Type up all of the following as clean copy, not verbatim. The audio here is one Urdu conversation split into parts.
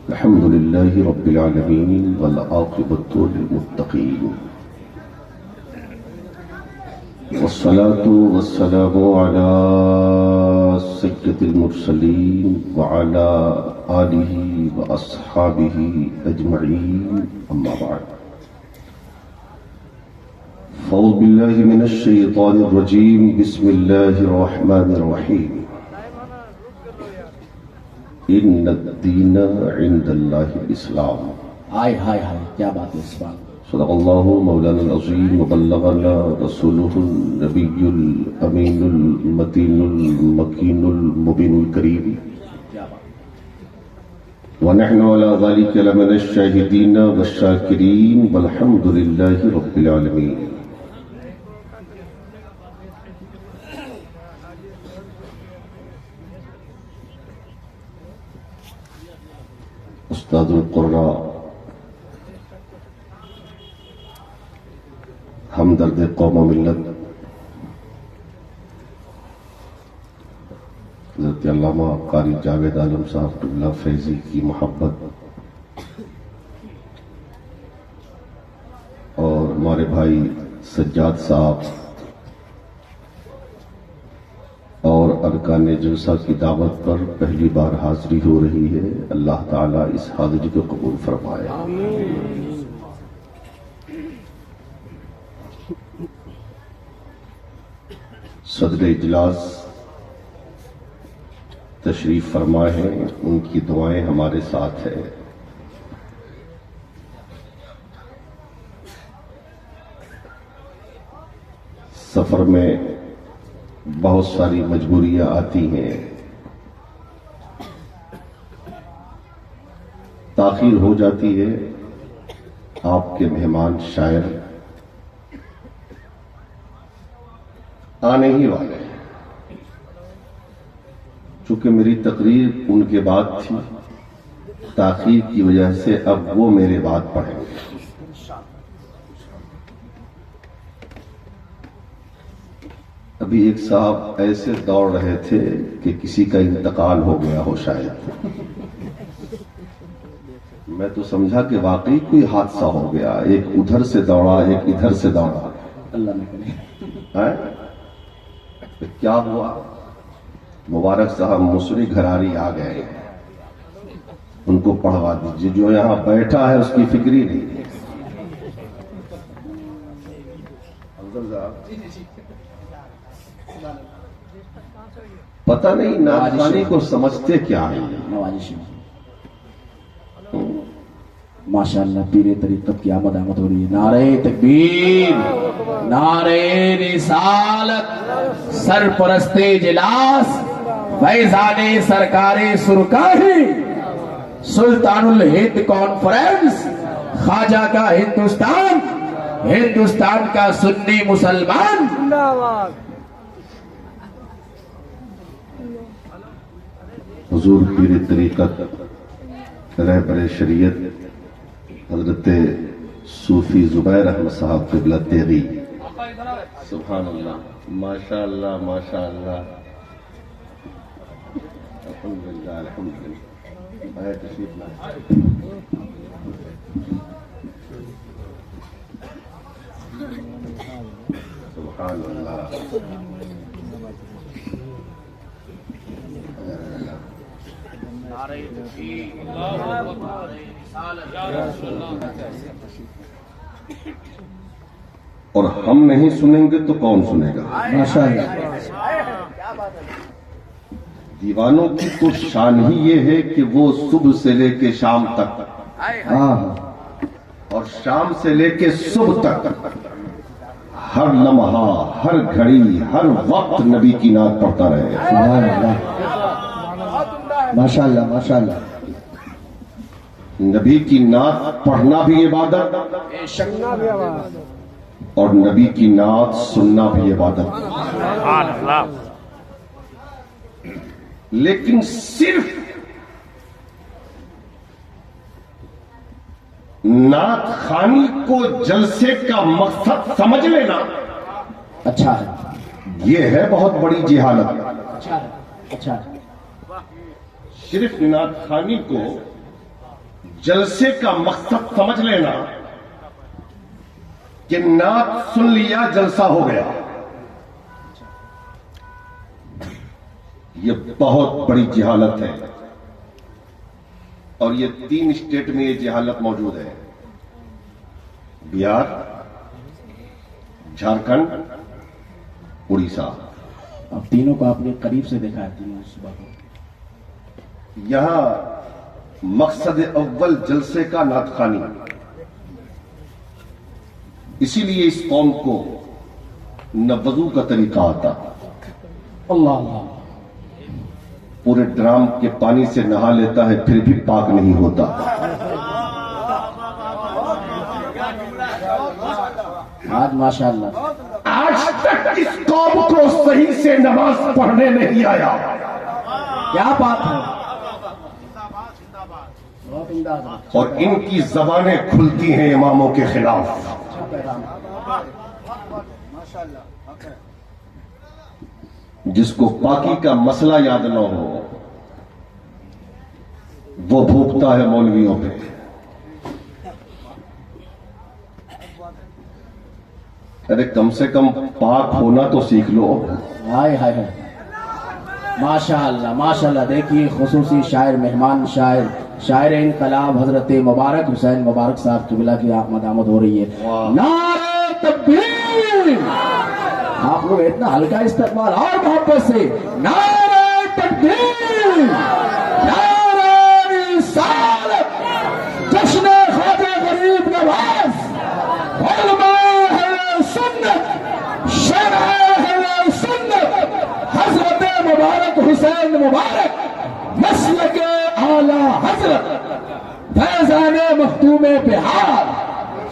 الحمد لله رب العالمين والعاقبة للمتقين والصلاة والسلام على سيد المرسلين وعلى آله وأصحابه أجمعين أما بعد فأعوذ بالله من الشيطان الرجيم بسم الله الرحمن الرحيم ان الدین عند اللہ الاسلام. ہائے ہائے ہائے کیا بات ہے اس بات. صدق اللہ مولانا العظیم وبلغنا رسولہ النبی الامین المتین المکین المبین الکریم ونحن على ذلك لمن الشاہدین والشاکرین والحمد للہ رب العالمین. استاد القراء ہمدرد قوم و ملت حضرت علامہ قاری جاوید عالم صاحب قبلہ فیضی کی محبت اور ہمارے بھائی سجاد صاحب اور ارکان جلسہ کی دعوت پر پہلی بار حاضری ہو رہی ہے. اللہ تعالیٰ اس حاضری کو قبول فرمائے. صدر اجلاس تشریف فرما ہے، ان کی دعائیں ہمارے ساتھ ہے. سفر میں بہت ساری مجبوریاں آتی ہیں، تاخیر ہو جاتی ہے. آپ کے مہمان شاعر آنے ہی والے ہیں. چونکہ میری تقریر ان کے بعد تھی، تاخیر کی وجہ سے اب وہ میرے بعد پڑھیں گے. ابھی ایک صاحب ایسے دوڑ رہے تھے کہ کسی کا انتقال ہو گیا ہو شاید. میں تو سمجھا کہ واقعی کوئی حادثہ ہو گیا. ایک ادھر سے دوڑا، ایک ادھر سے دوڑا. اللہ نہ کرے. کیا ہوا؟ مبارک صاحب مصری گھراری آ گئے، ان کو پڑھوا دیجیے. جو یہاں بیٹھا ہے اس کی فکری نہیں. پتہ نہیں ناظرانی کو سمجھتے کیا ہے. ماشاءاللہ پیر طریقت کی آمد ہو رہی ہے. نعرہ تکبیر، نعرہ رسالت، سرپرست اجلاس، فیضان سرکار سرکاری، سلطان الہند کانفرنس، خواجہ کا ہندوستان، ہندوستان کا سنی مسلمان. حضور پیر طریقت رہبر شریعت حضرت صوفی زبیر احمد صاحب قبلہ تیغی. سبحان اللہ، ماشاء اللہ ماشاء اللہ، الحمدللہ الحمدللہ. آئے تشریف لائے. سبحان اللہ. اور ہم نہیں سنیں گے تو کون سنے گا؟ دیوانوں کی تو شان ہی یہ ہے کہ وہ صبح سے لے کے شام تک اور شام سے لے کے صبح تک ہر لمحہ، ہر گھڑی، ہر وقت نبی کی نعت پڑھتا رہے. سبحان اللہ، ماشاءاللہ ماشاءاللہ. نبی کی نعت پڑھنا بھی عبادت اور نبی کی نعت سننا بھی عبادت. لیکن صرف نعت خوانی کو جلسے کا مقصد سمجھ لینا اچھا ہے، یہ ہے بہت بڑی جہالت. اچھا ہے، اچھا ہے. صرف نعت خوانی کو جلسے کا مقصد سمجھ لینا کہ نعت سن لیا جلسہ ہو گیا، یہ بہت بڑی جہالت ہے، اور یہ 3 اسٹیٹ میں یہ جہالت موجود ہے: بہار، جھارکھنڈ، اڑیسہ۔ اب تینوں کو آپ نے قریب سے دیکھا ہے، تینوں صبح کو۔ یہاں مقصد اول جلسے کا نعت خوانی، اسی لیے اس قوم کو نہ وضو کا طریقہ آتا، اللہ اللہ، پورے ڈرام کے پانی سے نہا لیتا ہے پھر بھی پاک نہیں ہوتا۔ آج ماشاء اللہ آج تک اس قوم کو صحیح سے نماز پڑھنے نہیں آیا۔ کیا بات ہے، بہت عمدہ حضرت۔ اور ان کی زبانیں کھلتی ہیں اماموں کے خلاف۔ جس کو پاکی کا مسئلہ یاد نہ ہو وہ بھوکتا ہے مولویوں پہ۔ ارے کم سے کم پاک ہونا تو سیکھ لو۔ ہائے ہائے ہائے، ماشاء اللہ ماشاء اللہ۔ دیکھیے خصوصی شاعر، مہمان شاعر انقلاب حضرت مبارک حسین مبارک صاحب قبلہ کی آمد ہو رہی ہے۔ نعرہ تکبیر! آپ لوگ اتنا ہلکا استقبال اور محبت سے، نعرہ تکبیر! نعرہ رسالت! جشن خواجہ غریب نواز! علماء اہل سنت! شرع اہل سنت! حضرت مبارک حسین مبارک! مسلک اعلی حضرت فیضان مختوم بہار!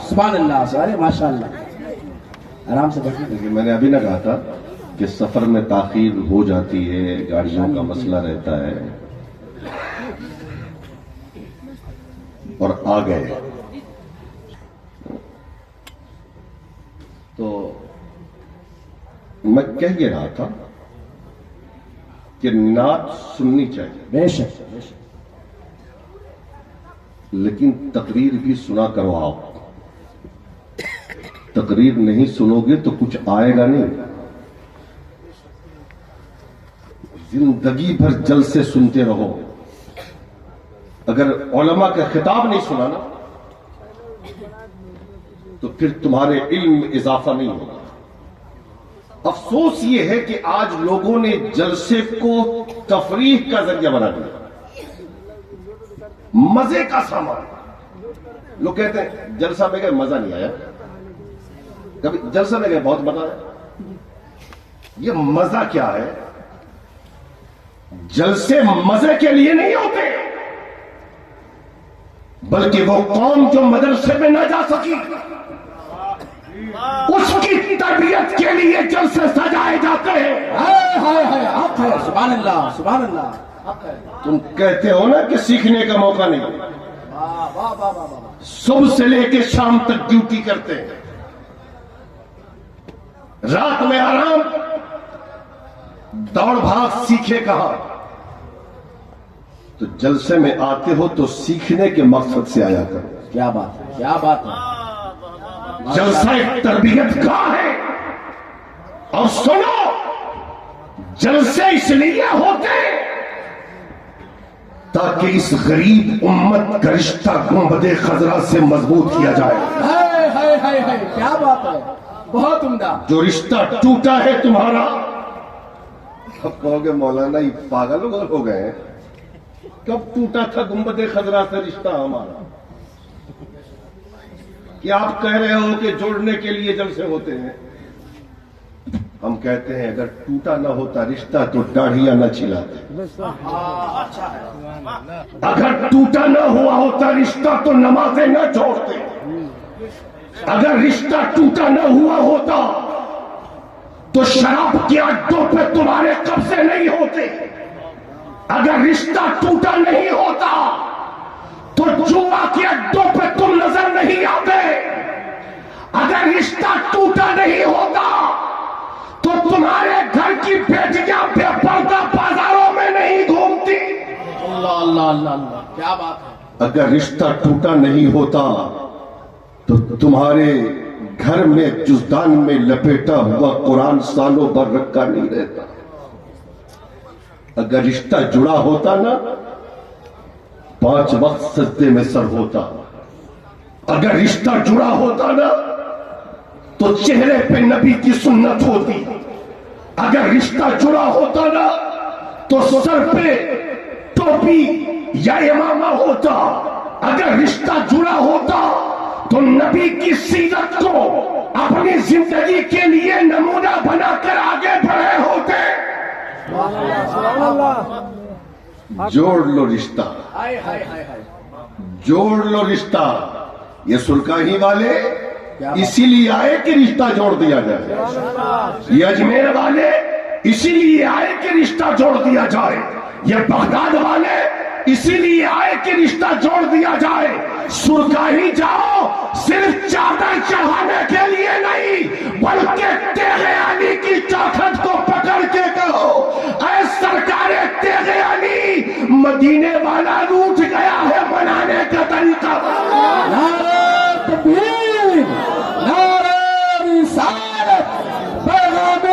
سبحان اللہ، سارے ماشاء اللہ۔ آرام سے بیٹھیں۔ لیکن میں نے ابھی نہ کہا تھا کہ سفر میں تاخیر ہو جاتی ہے، گاڑیوں کا مسئلہ رہتا ہے، اور آ گئے تو میں کہہ یہ رہا تھا کہ نعت سننی چاہیے، بے شک بے شک۔ لیکن تقریر بھی سنا کرو۔ آپ تقریر نہیں سنو گے تو کچھ آئے گا نہیں۔ زندگی بھر جلسے سنتے رہو، اگر علماء کا خطاب نہیں سنا نا تو پھر تمہارے علم میں اضافہ نہیں ہوگا۔ افسوس یہ ہے کہ آج لوگوں نے جلسے کو تفریح کا ذریعہ بنا دیا، مزے کا سامان۔ لوگ کہتے ہیں جلسہ میں گئے مزہ نہیں آیا، کبھی جلسہ میں گئے بہت مزہ آیا۔ یہ مزہ کیا ہے؟ جلسے مزے کے لیے نہیں ہوتے، بلکہ وہ قوم جو مدرسے میں نہ جا سکی اس کی تربیت کے لیے جلسے سجائے جاتے ہیں۔ ہائے ہائے ہائے، حق ہے، سبحان اللہ سبحان اللہ، حق ہے۔ تم کہتے ہو نا کہ سیکھنے کا موقع نہیں، واہ واہ واہ واہ واہ۔ صبح سے لے کے شام تک ڈیوٹی کرتے ہیں، رات میں آرام، دوڑ بھاگ سیکھے کہاں؟ تو جلسے میں آتے ہو تو سیکھنے کے مقصد سے آیا کرو۔ کیا بات ہے، کیا بات ہے۔ جلسہ ایک تربیت گاہ ہے، اور سنو، جلسے اس لیے ہوتے تاکہ اس غریب امت کا رشتہ گنبد خضرا سے مضبوط کیا جائے۔ ہائے ہائے ہائے ہائے، کیا بات ہے، بہت عمدہ۔ جو رشتہ ٹوٹا ہے تمہارا، اب کہو گے مولانا یہ پاگل ہو گئے ہیں، کب ٹوٹا تھا گنبد خضرا سے رشتہ ہمارا؟ کہ آپ کہہ رہے ہو کہ جوڑنے کے لیے جلسے ہوتے ہیں، ہم کہتے ہیں اگر ٹوٹا نہ ہوتا رشتہ تو داڑھیاں نہ چھلاتے، اگر ٹوٹا نہ ہوا ہوتا رشتہ تو نمازیں نہ چھوڑتے، اگر رشتہ ٹوٹا نہ ہوا ہوتا تو شراب کے اڈوں پہ تمہارے قبضے نہیں ہوتے، اگر رشتہ ٹوٹا نہیں ہوتا تو جوا کے اڈوں پہ تم نظر نہیں آتے، اگر رشتہ ٹوٹا نہیں ہوتا تو تمہارے گھر کی بیٹیاں بے پردہ بازاروں میں نہیں گھومتی۔ اللہ اللہ اللہ، کیا بات ہے. اگر رشتہ ٹوٹا نہیں ہوتا تو تمہارے گھر میں جزدان میں لپیٹا ہوا قرآن سالوں بھر رکھا نہیں رہتا. اگر رشتہ جڑا ہوتا نا 5 وقت سجدے میں سر ہوتا. اگر رشتہ جڑا ہوتا نا تو چہرے پہ نبی کی سنت ہوتی. اگر رشتہ جڑا ہوتا نا تو سر پہ ٹوپی یا امامہ ہوتا. اگر رشتہ جڑا ہوتا تو نبی کی سیرت کو اپنی زندگی کے لیے نمونہ بنا کر آگے بڑھے ہوتے. جوڑ لو رشتہ، ہائے ہائے ہائے ہائے. جوڑ لو رشتہ. یہ سلکاہی والے اسی لیے آئے کہ رشتہ جوڑ دیا جائے. یہ اجمیر والے اسی لیے آئے کہ رشتہ جوڑ دیا جائے. یہ بغداد والے اسی لیے آئے کہ رشتہ جوڑ دیا جائے. سرکاہی جاؤ صرف چادر چڑھانے کے لیے نہیں بلکہ تیغ علی کی طاقت کو پکڑ کے کہو اے سرکار تیغ علی مدینے والا روٹھ گیا ہے منانے کا طریقہ. نعرہ تکبیر، نعرہ رسالت، پیغام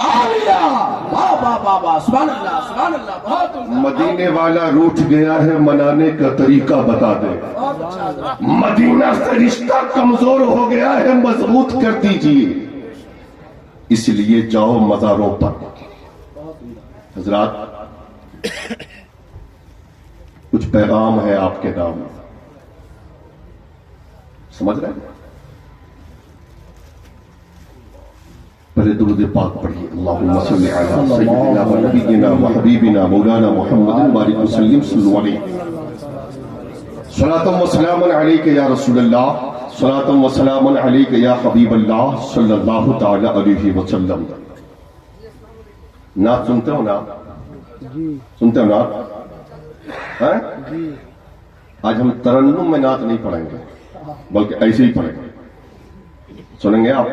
عالیہ. بابا بابا سبحان اللہ سبحان اللہ. بہت مدینے والا روٹھ گیا ہے منانے کا طریقہ بتا دے. مدینہ سے رشتہ کمزور ہو گیا ہے مضبوط کر دیجئے. اس لیے جاؤ مزاروں پر. حضرات کچھ پیغام ہے آپ کے نام، سمجھ رہے ہیں؟ پہلے درود پاک پڑھیے. اللہم صلی علی سیدنا و نبینا و حبیبنا مولانا محمد بارک وسلم صلی علیہ. صلاۃ و سلام علیک یا رسول اللہ، صلاۃ و سلام علیک یا حبیب اللہ صلی اللہ تعالی علیہ وسلم. نعت سنتے ہو نا؟ سنتے ہو نعت؟ آج ہم ترنم میں نعت نہیں پڑھیں گے بلکہ ایسے ہی پڑھیں گے. سنیں گے آپ؟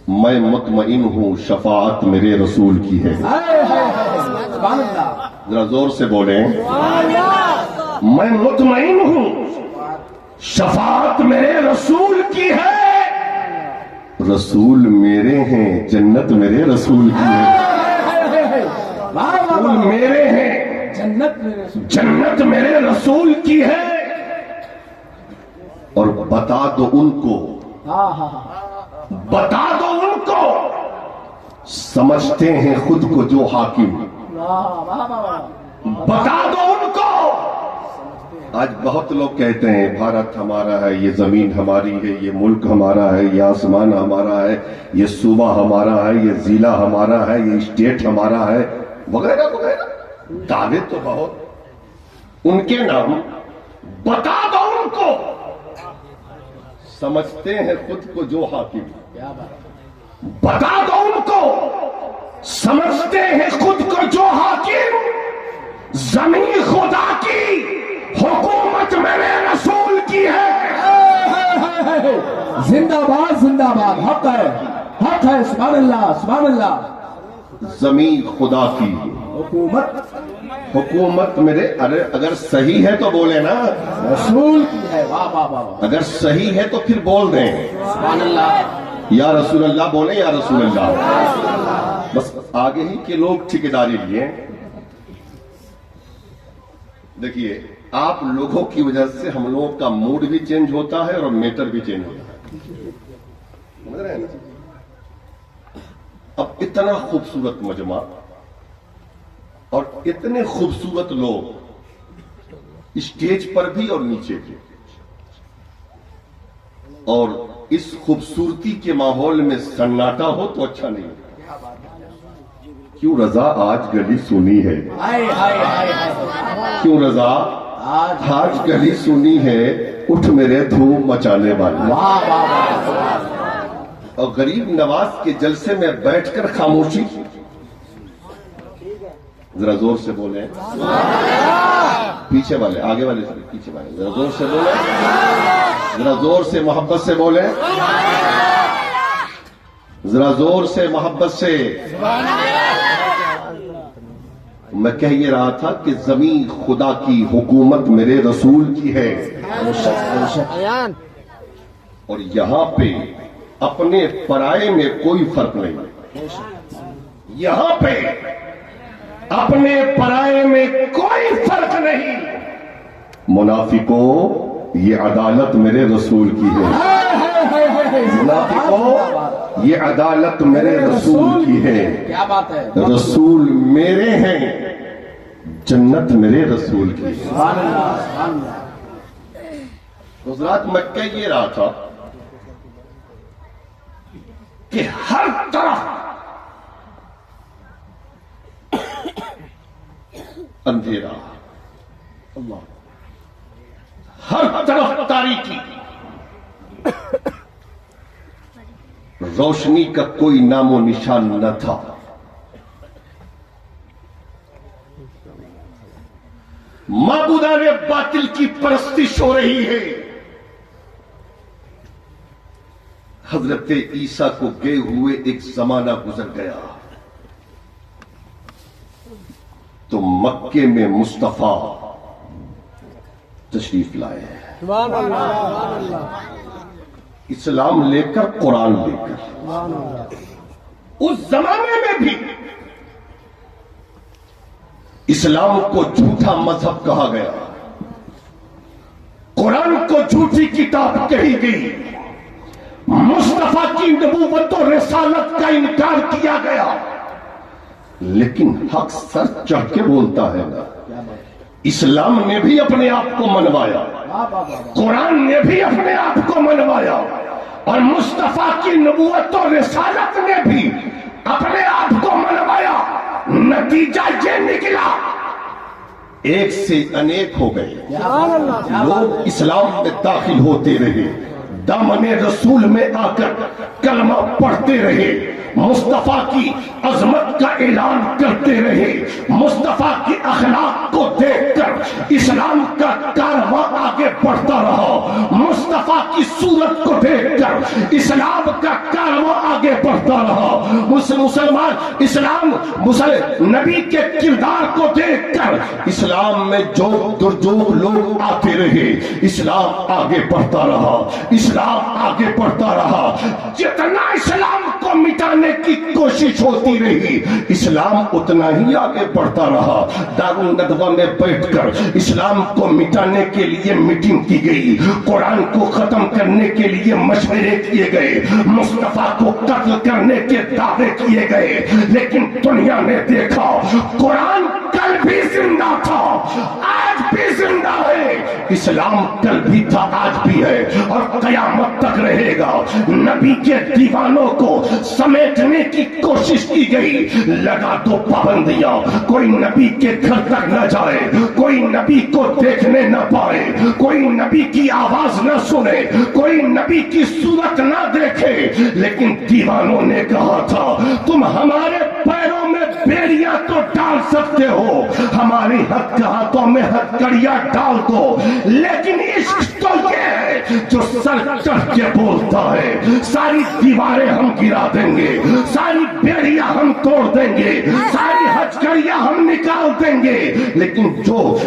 میں مطمئن ہوں شفاعت میرے رسول کی ہے. سبحان اللہ. ذرا زور سے بولیں. میں مطمئن ہوں شفاعت میرے رسول کی ہے. رسول میرے ہیں، جنت میرے رسول کی ہے. رسول میرے ہیں، جنت میرے رسول کی ہے. اور بتا دو ان کو، بتا دو ان کو سمجھتے ہیں خود کو جو حاکم. بتا دو ان کو. آج بہت لوگ کہتے ہیں بھارت ہمارا ہے، یہ زمین ہماری ہے، یہ ملک ہمارا ہے، یہ آسمان ہمارا ہے، یہ صوبہ ہمارا ہے، یہ ضلع ہمارا ہے، یہ اسٹیٹ ہمارا ہے، وغیرہ وغیرہ. دعوے تو بہت ان کے نام. بتا دو ان کو سمجھتے ہیں خود کو جو حاکم. بتا دو ان کو سمجھتے ہیں خود کو جو حاکم. زمین خدا کی، حکومت میرے رسول کی ہے. زندہ باد زندہ باد. حق ہے حق ہے. سبحان اللہ سبحان اللہ. زمین خدا کی، حکومت میرے. ارے اگر صحیح ہے تو بولے نا رسول کی ہے. واہ واہ واہ. اگر صحیح ہے تو پھر بول دیں سبحان اللہ. یا رسول اللہ بولیں یا رسول اللہ. بس آگے ہی کے لوگ ٹھیکیداری لیے. دیکھیے آپ لوگوں کی وجہ سے ہم لوگوں کا موڈ بھی چینج ہوتا ہے اور میٹر بھی چینج ہوتا ہے. سمجھ رہے ہیں نا؟ اب اتنا خوبصورت مجمع اور اتنے خوبصورت لوگ اسٹیج پر بھی اور نیچے بھی، اور اس خوبصورتی کے ماحول میں سناٹا ہو تو اچھا نہیں. کیوں رضا آج گلی سنی ہے؟ کیوں رضا آج گلی سنی ہے؟ اٹھ میرے دھوم مچانے والی. اور غریب نواز کے جلسے میں بیٹھ کر خاموشی. ذرا زور سے بولیں. پیچھے والے، آگے والے سے پیچھے والے ذرا زور سے بولیں. ذرا زور سے محبت سے بولیں. ذرا زور سے محبت سے. میں کہہ یہ رہا تھا کہ زمین خدا کی، حکومت میرے رسول کی ہے، اور یہاں پہ اپنے پرائے میں کوئی فرق نہیں، یہاں پہ اپنے پرائے میں کوئی فرق نہیں۔ منافقوں، یہ عدالت میرے رسول کی ہے، منافقوں یہ عدالت میرے رسول کی ہے، کیا بات ہے، رسول میرے ہیں، جنت میرے رسول کی ہے۔ سبحان اللہ سبحان اللہ۔ حضرات، میں کہہ یہ رہا تھا کہ ہر طرف اندھیرا، اللہ، ہر طرف تاریکی، روشنی کا کوئی نام و نشان نہ تھا۔ معبودان باطل کی پرستش ہو رہی ہے۔ حضرت عیسیٰ کو گئے ہوئے ایک زمانہ گزر گیا تو مکے میں مصطفیٰ تشریف لائے، سبحان اللہ سبحان اللہ اسلام لے کر، قرآن لے کر۔ اس زمانے میں بھی اسلام کو جھوٹا مذہب کہا گیا، قرآن کو جھوٹی کتاب کہی گئی، مصطفیٰ کی نبوت و رسالت کا انکار کیا گیا، لیکن حق سر چڑھ کے بولتا ہے نا۔ اسلام نے بھی اپنے آپ کو منوایا، قرآن نے بھی اپنے آپ کو منوایا، اور مصطفیٰ کی نبوت و رسالت نے بھی اپنے آپ کو منوایا۔ نتیجہ یہ نکلا، ایک سے انیک ہو گئے، لوگ اسلام میں داخل ہوتے رہے، دامن رسول میں آ کر کلمہ پڑھتے رہے، مصطفیٰ کی عظمت کا اعلان کرتے رہے، مصطفیٰ کی اخلاق کو دیکھ کر اسلام کا کارواں آگے بڑھتا رہا، مصطفیٰ کی صورت کو دیکھ کر اسلام کا کارواں آگے بڑھتا رہا، مسلمان اسلام نبی کے کردار کو دیکھ کر اسلام میں جوگ درجوگ لوگ آتے رہے، اسلام آگے بڑھتا رہا، اسلام آگے بڑھتا رہا۔ جتنا اسلام کو مٹانے کی کوشش ہوتی رہی، اسلام اتنا ہی آگے بڑھتا رہا۔ دارالندوہ میں بیٹھ کر اسلام کو مٹانے کے لیے میٹنگ کی گئی، قرآن کو ختم کرنے کے لیے مشورے کیے گئے، مصطفیٰ کو قتل کرنے کے دعوے کیے گئے، لیکن دنیا نے دیکھا قرآن کل بھی زندہ تھا، آج بھی زندہ ہے، اسلام کل بھی تھا، آج بھی ہے، اور قیامت تک رہے گا۔ نبی کے دیوانوں کو سمیٹنے کی کوشش کی گئی، لگا دو پابندیاں، کوئی نبی کے گھر تک نہ جائے، کوئی نبی کو دیکھنے نہ پائے، کوئی نبی کی آواز نہ سنے، کوئی نبی کی صورت نہ دیکھے، لیکن دیوانوں نے کہا تھا تم ہمارے پیروں میں بیڑیاں تو ڈال سکتے ہو، ہماری ہاتھوں میں ہتھکڑیاں ڈال دو، لیکن عشق تو یہ ہے جو سر چڑھ کے بولتا ہے، ساری دیواریں ہم گرا دیں گے، ساری بیڑیاں ہم توڑ دیں گے، ساری ہتھکڑیاں ہم نکال دیں گے، لیکن جو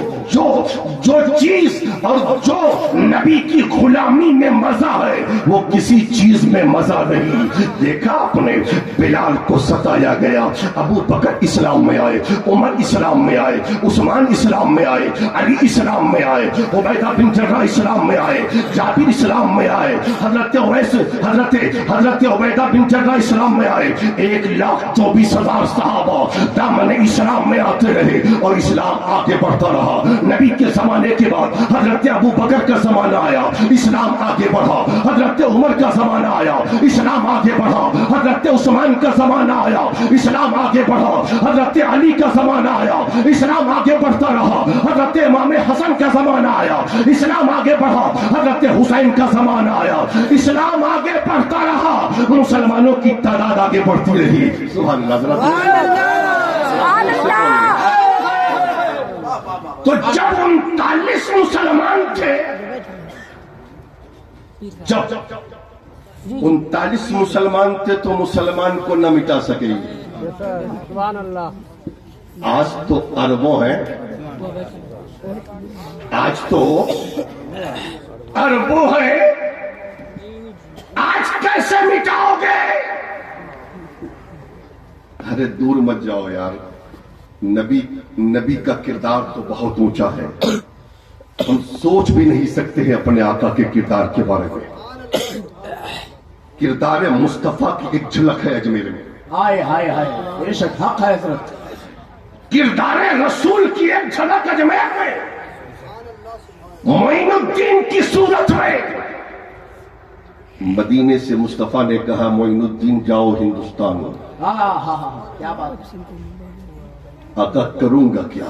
چیز اور جو نبی کی غلامی میں مزہ ہے وہ کسی چیز میں مزہ نہیں۔ دیکھا آپ نے، بلال کو ستایا گیا، ابو بکر اسلام میں آئے، عمر اسلام میں آئے، عثمان اسلام میں آئے، علی اسلام میں آئے، عبیدہ بن جراح اسلام میں آئے، جابر اسلام میں آئے، حضرت عبیدہ بن جراح اسلام میں آئے، 1,24,000 صحابہ دامن اسلام میں آتے رہے، اور اسلام آگے بڑھتا رہا۔ نبی کے زمانے کے بعد حضرت ابو بکر کا زمانہ آیا، اسلام آگے بڑھا، حضرت عمر کا زمانہ آیا، اسلام آگے بڑھا، حضرت عثمان کا زمانہ آیا، اسلام آگے بڑھا، حضرت علی کا زمانہ آیا، اسلام آگے بڑھتا رہا، حضرت امام حسن کا زمانہ آیا، اسلام آگے بڑھا، حضرت حسین کا زمانہ آیا، اسلام آگے بڑھتا رہا، مسلمانوں کی تعداد آگے بڑھتی رہی۔ سبحان اللہ۔ تو جب 39 مسلمان تھے، جب 39 مسلمان تھے تو مسلمان کو نہ مٹا سکے، سبحان اللہ۔ آج تو اربوں ہیں، آج تو اربوں ہیں، آج کیسے مٹاؤ گے؟ ارے دور مت جاؤ یار، نبی کا کردار تو بہت اونچا ہے، ہم سوچ بھی نہیں سکتے ہیں اپنے آقا کے کردار کے بارے میں۔ کردار مصطفیٰ کی ایک جھلک ہے اجمیر میں، ہائے ہائے ہائے، بے شک حق ہے حضرت۔ کردار رسول کی ایک جھلک اجمیر میں، معین الدین کی صورت میں۔ مدینے سے مصطفیٰ نے کہا معین الدین جاؤ ہندوستان، ہاں ہاں ہاں، کیا بات ہے۔ آقا کروں گا کیا؟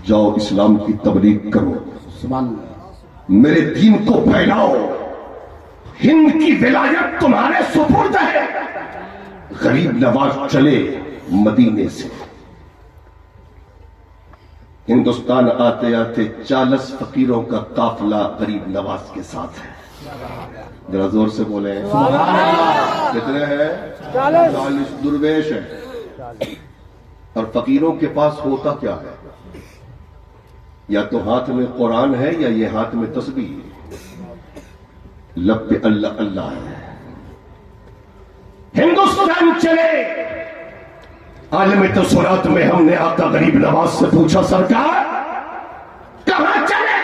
جاؤ اسلام کی تبلیغ کرو، سبحان اللہ۔ میرے دین کو پھیلاؤ، ہند کی ولایت تمہارے سپرد ہے۔ غریب نواز چلے مدینے سے، ہندوستان آتے آتے 40 فقیروں کا قافلہ غریب نواز کے ساتھ ہے۔ ذرا زور سے بولیں سبحان اللہ۔ کتنے ہیں؟ 40 درویش ہیں۔ اور فقیروں کے پاس ہوتا کیا ہے؟ یا تو ہاتھ میں قرآن ہے یا یہ ہاتھ میں تسبیح ہے، لب پہ اللہ اللہ ہے۔ ہندوستان چلے، عالم تصورات میں ہم نے آقا غریب نواز سے پوچھا سرکار کہاں چلے؟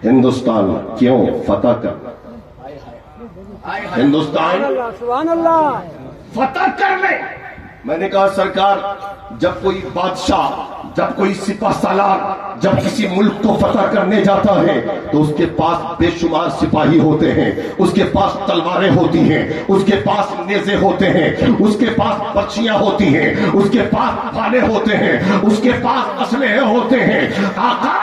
ہندوستان۔ کیوں؟ فتح کر، ہندوستان سبحان اللہ، فتح کر لے۔ میں نے کہا سرکار جب کوئی بادشاہ، جب کوئی سپہ سالار جب کسی ملک کو فتح کرنے جاتا ہے تو اس کے پاس بے شمار سپاہی ہوتے ہیں، اس کے پاس تلواریں ہوتی ہیں، اس کے پاس نیزے ہوتے ہیں، اس کے پاس پرچیاں ہوتی ہیں، اس کے پاس بھالے ہوتے ہیں، اس کے پاس اسلحے ہوتے ہیں۔ آقا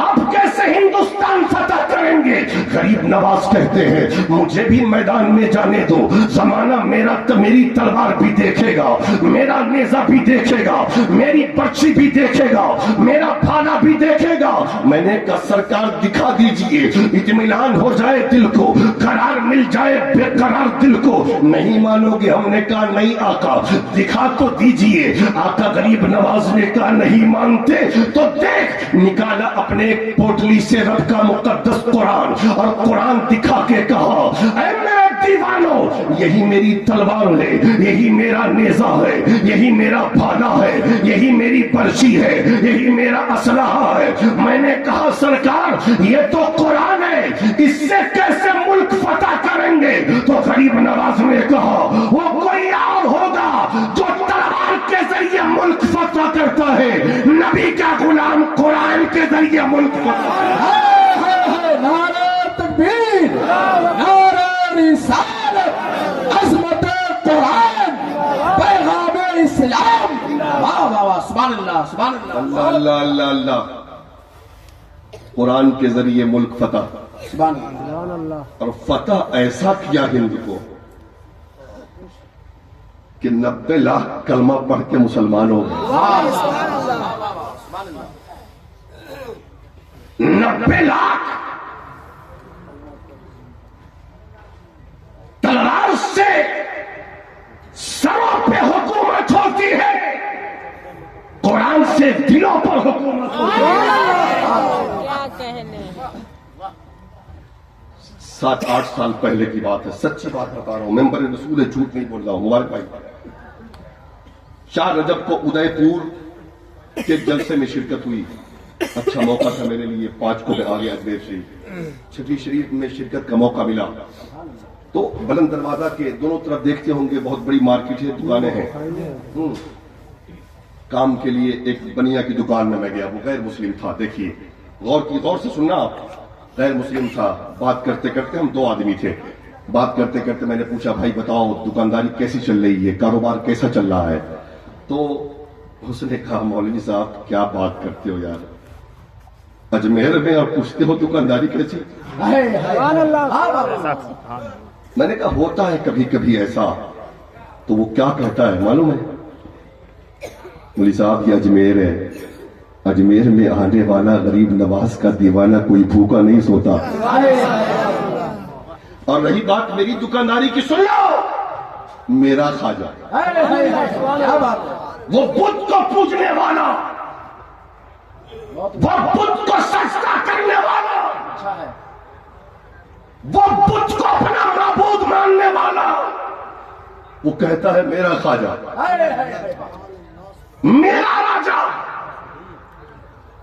آپ کیسے ہندوستان فتح کریں گے؟ غریب نواز کہتے ہیں مجھے بھی میدان میں جانے دو، زمانہ میری تلوار بھی دیکھے گا، میرا نیزہ بھی دیکھے گا، میری پرچی بھی دیکھے گا، میرا بھالا بھی دیکھے گا۔ میں نے کہا سرکار دکھا دیجئے، اطمینان ہو جائے دل کو، قرار مل جائے بے قرار دل کو۔ نہیں مانو گے؟ ہم نے کہا نہیں آقا دکھا تو دیجئے۔ آقا غریب نواز نے کہا نہیں مانتے تو دیکھ، نکالا اپنے ایک پوٹلی سے رب کا مقدس قرآن اور قرآن دکھا کے کہا اے میرے دیوانو، یہی میری تلوار ہے، یہی میرا نیزہ ہے، یہی میرا بھالا ہے، یہی میری پرچی ہے، یہی میرا اسلحہ ہے۔ میں نے کہا سرکار یہ تو قرآن ہے، اس سے کیسے ملک فتح کریں گے؟ تو غریب نواز نے کہا وہ کوئی اور ہوگا جو تلوار کے ذریعے ملک فتح کرتا ہے، نبی کا غلام قرآن کے ذریعے ملک فتح کرتا ہے۔ نعرہ تکبیر، نعرہ رسالت، عظمت قرآن، پیغام اسلام۔ واہ واہ واہ، سبحان اللہ سبحان اللہ اللہ اللہ اللہ۔ قرآن کے ذریعے ملک فتح، سبحان اللہ۔ اور فتح ایسا کیا ہند کو کہ 90 لاکھ کلمہ پڑھ کے مسلمان ہو گئے۔ 90 لاکھ تلوار سے سروں پہ حکومت ہوتی ہے، قرآن سے دلوں پر حکومت ہوتی ہے۔ کیا کہنے، 7-8 سال پہلے کی بات ہے، سچی بات بتا رہا ہوں، ممبر رسول ہے، جھوٹ نہیں بول رہا ہوں، مبارک بھائی۔ شاہ رجب کو ادے پور کے جلسے میں شرکت ہوئی، اچھا موقع تھا میرے لیے، 5 کو میں آ گیا اجمیر شریف، چھٹی شریف میں شرکت کا موقع ملا تو بلند دروازہ کے دونوں طرف دیکھتے ہوں گے بہت بڑی مارکیٹ ہے، دکانیں ہیں۔ کام کے لیے ایک بنیا کی دکان میں گیا، وہ غیر مسلم تھا، دیکھیے غور سے سننا آپ، غیر مسلم تھا۔ بات کرتے کرتے، ہم 2 آدمی تھے، بات کرتے کرتے میں نے پوچھا بھائی بتاؤ دکانداری کیسی چل رہی ہے، کاروبار کیسا چل رہا ہے؟ تو اس نے کہا مولوی صاحب کیا بات کرتے ہو یار، اجمیر میں اور پوچھتے ہو دکانداری کیسی؟ سبحان اللہ۔ میں نے کہا ہوتا ہے کبھی کبھی ایسا۔ تو وہ کیا کہتا ہے معلوم ہے؟ مولوی صاحب یہ اجمیر ہے، اجمیر میں آنے والا غریب نواز کا دیوانہ کوئی بھوکا نہیں سوتا۔ اور رہی بات میری دکانداری کی، سن لو، میرا خواجہ، کیا بات ہے، وہ بدھ کو پوجنے والا، وہ بدھ کو سجدہ کرنے والا، اچھا ہے، وہ بدھ کو اپنا معبود ماننے والا، وہ کہتا ہے میرا خواجہ، میرا راجا۔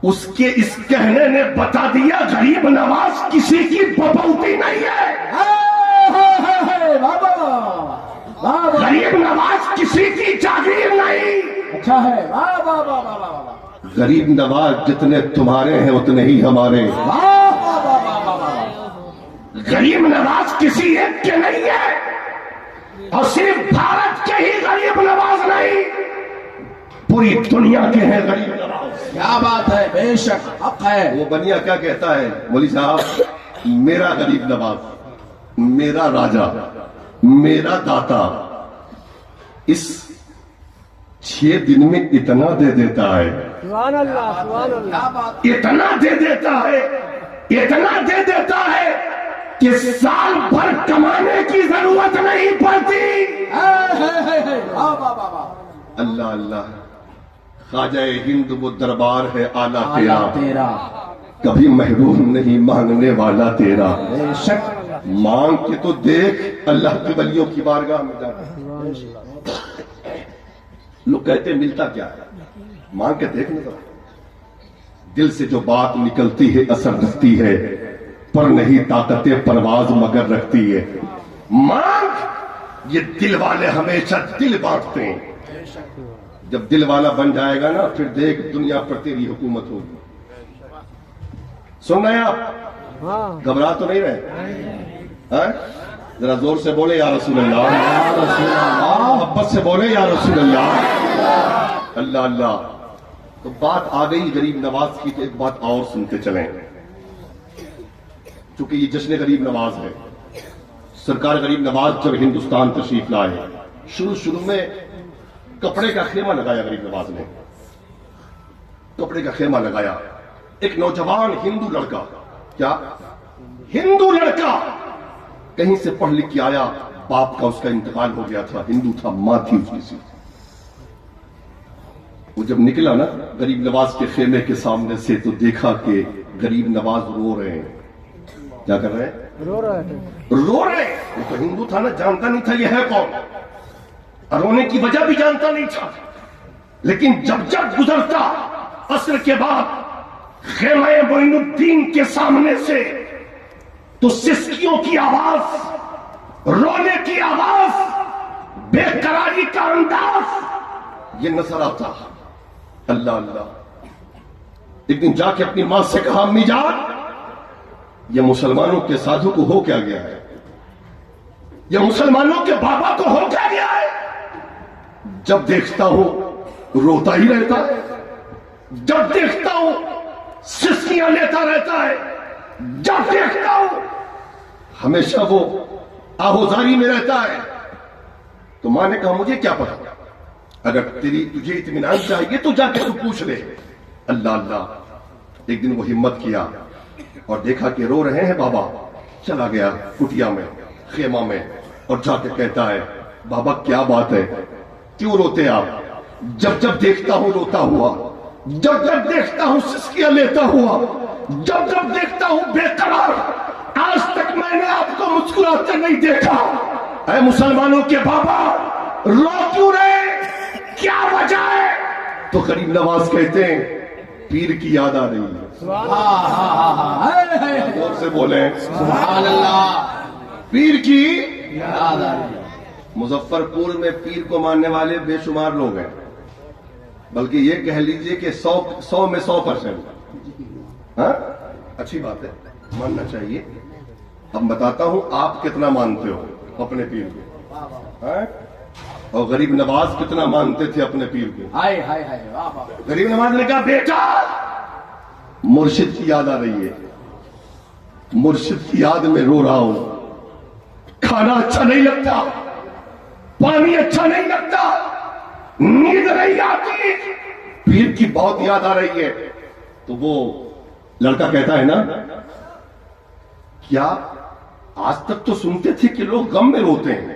اس کے اس کہنے نے بتا دیا غریب نواز کسی کی بپوتی نہیں ہے، غریب نواز کسی کی جاگیر نہیں۔ اچھا ہے، واہ واہ واہ واہ واہ واہ، غریب نواز جتنے تمہارے ہیں اتنے ہی ہمارے، واہ واہ واہ واہ واہ، غریب نواز کسی ایک کے نہیں ہے، اور صرف بھارت کے ہی غریب نواز نہیں، پوری دنیا کے ہیں غریب نواز۔ کیا بات ہے، بے شک حق ہے، وہ بنیا کیا کہتا ہے مولوی صاحب، میرا غریب نواز، میرا راجا، میرا داتا، اس 6 دن میں اتنا دے دیتا ہے، سبحان اللہ سبحان اللہ، کیا بات، اتنا دے دیتا ہے، اتنا دے دیتا ہے کہ سال بھر کمانے کی ضرورت نہیں پڑتی۔ واہ واہ واہ واہ، اللہ اللہ، خواجہ ہند وہ دربار ہے اعلیٰ تیرا، اللہ تیرا، کبھی محروم نہیں مانگنے والا تیرا، بے شک، مانگ کے تو دیکھ اللہ کے ولیوں کی بارگاہ میں جا۔ لوگ کہتے ملتا کیا ہے، مانگ کے دیکھنے کا، دل سے جو بات نکلتی ہے اثر رکھتی ہے، پر نہیں طاقت پرواز مگر رکھتی ہے۔ مانگ، یہ دل والے ہمیشہ دل بانٹتے ہیں، جب دل والا بن جائے گا نا پھر دیکھ دنیا پر تیری حکومت ہوگی۔ سن رہے ہیں آپ؟ ہاں گھبرا تو نہیں رہے؟ ہاں؟ ذرا زور سے بولے یا رسول اللہ، محبت سے بولے یا رسول اللہ، اللہ اللہ۔ تو بات آ گئی غریب نواز کی، تو ایک بات اور سنتے چلیں، چونکہ یہ جشن غریب نواز ہے۔ سرکار غریب نواز جب ہندوستان تشریف لائے، شروع میں کپڑے کا خیمہ لگایا غریب نواز نے، کپڑے کا خیمہ لگایا۔ ایک نوجوان ہندو لڑکا، کیا ہندو لڑکا، کہیں سے پڑھ لکھ کے آیا، باپ کا اس کا انتقال ہو گیا تھا، ہندو تھا، ماں تھی اس کی سی۔ وہ جب نکلا نا غریب نواز کے خیمے کے سامنے سے، تو دیکھا کہ غریب نواز رو رہے ہیں۔ کیا کر رہے ہیں؟ رو رہے ہیں، رو رہے ہیں۔ وہ تو ہندو تھا نا، جانتا نہیں تھا یہ ہے کون، اور رونے کی وجہ بھی جانتا نہیں تھا، لیکن جب جب گزرتا عصر کے بعد خیمہ معین الدین کے سامنے سے، تو سسکیوں کی آواز، رونے کی آواز، بے قراری کا انداز یہ نظر آتا۔ اللہ اللہ، ایک دن جا کے اپنی ماں سے کہا، امی جان، یہ مسلمانوں کے سادھو کو ہو کیا گیا ہے، یہ مسلمانوں کے بابا کو ہو کیا گیا ہے؟ جب دیکھتا ہوں روتا ہی رہتا ہے، جب دیکھتا ہوں سسکیاں لیتا رہتا ہے، جب دیکھتا ہوں ہمیشہ وہ آہوزاری میں رہتا ہے۔ تو ماں نے کہا مجھے کیا پتا، اگر تجھے اطمینان چاہیے تو جا کے تو پوچھ لے۔ اللہ اللہ، ایک دن وہ ہمت کیا اور دیکھا کہ رو رہے ہیں بابا، چلا گیا کٹیا میں، خیمہ میں، اور جا کے کہتا ہے، بابا کیا بات ہے، کیوں روتے آپ؟ جب جب دیکھتا ہوں روتا ہوا، جب جب دیکھتا ہوں سسکیاں لیتا ہوا، جب جب دیکھتا ہوں بے قرار، آج تک میں نے آپ کو مسکراتے نہیں دیکھا۔ اے مسلمانوں کے بابا، رو کیوں رہے، کیا وجہ ہے؟ تو غریب نواز کہتے ہیں، پیر کی یاد آ رہی ہے۔ زور سے بولیں سبحان اللہ، پیر کی یاد آ رہی ہے، مظفر پور میں پیر کو ماننے والے بے شمار لوگ ہیں، بلکہ یہ کہہ لیجئے کہ 100 میں 100%۔ ہاں اچھی بات ہے، ماننا چاہیے۔ اب بتاتا ہوں آپ کتنا مانتے ہو اپنے پیر کو، ہاں؟ اور غریب نواز کتنا مانتے تھے اپنے پیر کو۔ ہائے ہائے ہائے، واہ واہ، غریب نواز نے کہا، بیٹا مرشد کی یاد آ رہی ہے، مرشد کی یاد میں رو رہا ہوں، کھانا اچھا نہیں لگتا، پانی اچھا نہیں لگتا، نیند نہیں آتی، پیر کی بہت یاد آ رہی ہے۔ تو وہ لڑکا کہتا ہے نا، کیا آج تک تو سنتے تھے کہ لوگ غم میں روتے ہیں،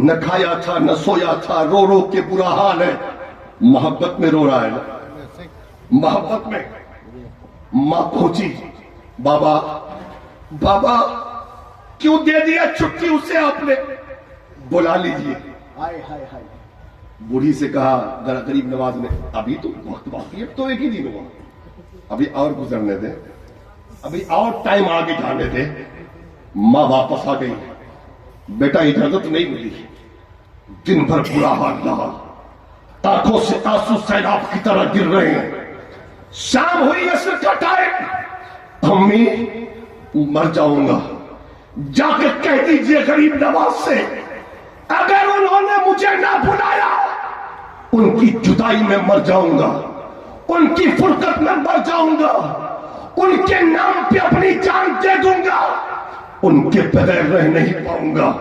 نہ کھایا تھا نہ سویا تھا، رو رو کے برا حال ہے، محبت میں رو رہا ہے نا، محبت میں۔ ماں پہنچی، بابا بابا کیوں دے دیا چھٹی اسے آپ نے، بلا لیجئے۔ ہائے ہائے ہائے، بوڑھی سے کہا غریب نواز نے، ابھی تو وقت باقی ہے، تو ایک ہی دن ہوا، ابھی اور گزرنے دے، ابھی اور ٹائم آگے جانے دے۔ ماں واپس آ گئی، بیٹا اجازت نہیں ملی، دن بھر برا حال رہا، آنکھوں سے آنسو سیلاب کی طرح گر رہے ہیں۔ شام ہوئی عصر کا ٹائم، امی مر جاؤں گا، جا کے کہہ دیجئے غریب نواز سے اگر انہوں نے مجھے نہ بلایا ان کی جدائی میں مر جاؤں گا، ان کی فرقت میں مر جاؤں گا، ان کے نام پہ اپنی جان دے دوں گا، ان کے بغیر رہ نہیں پاؤں گا۔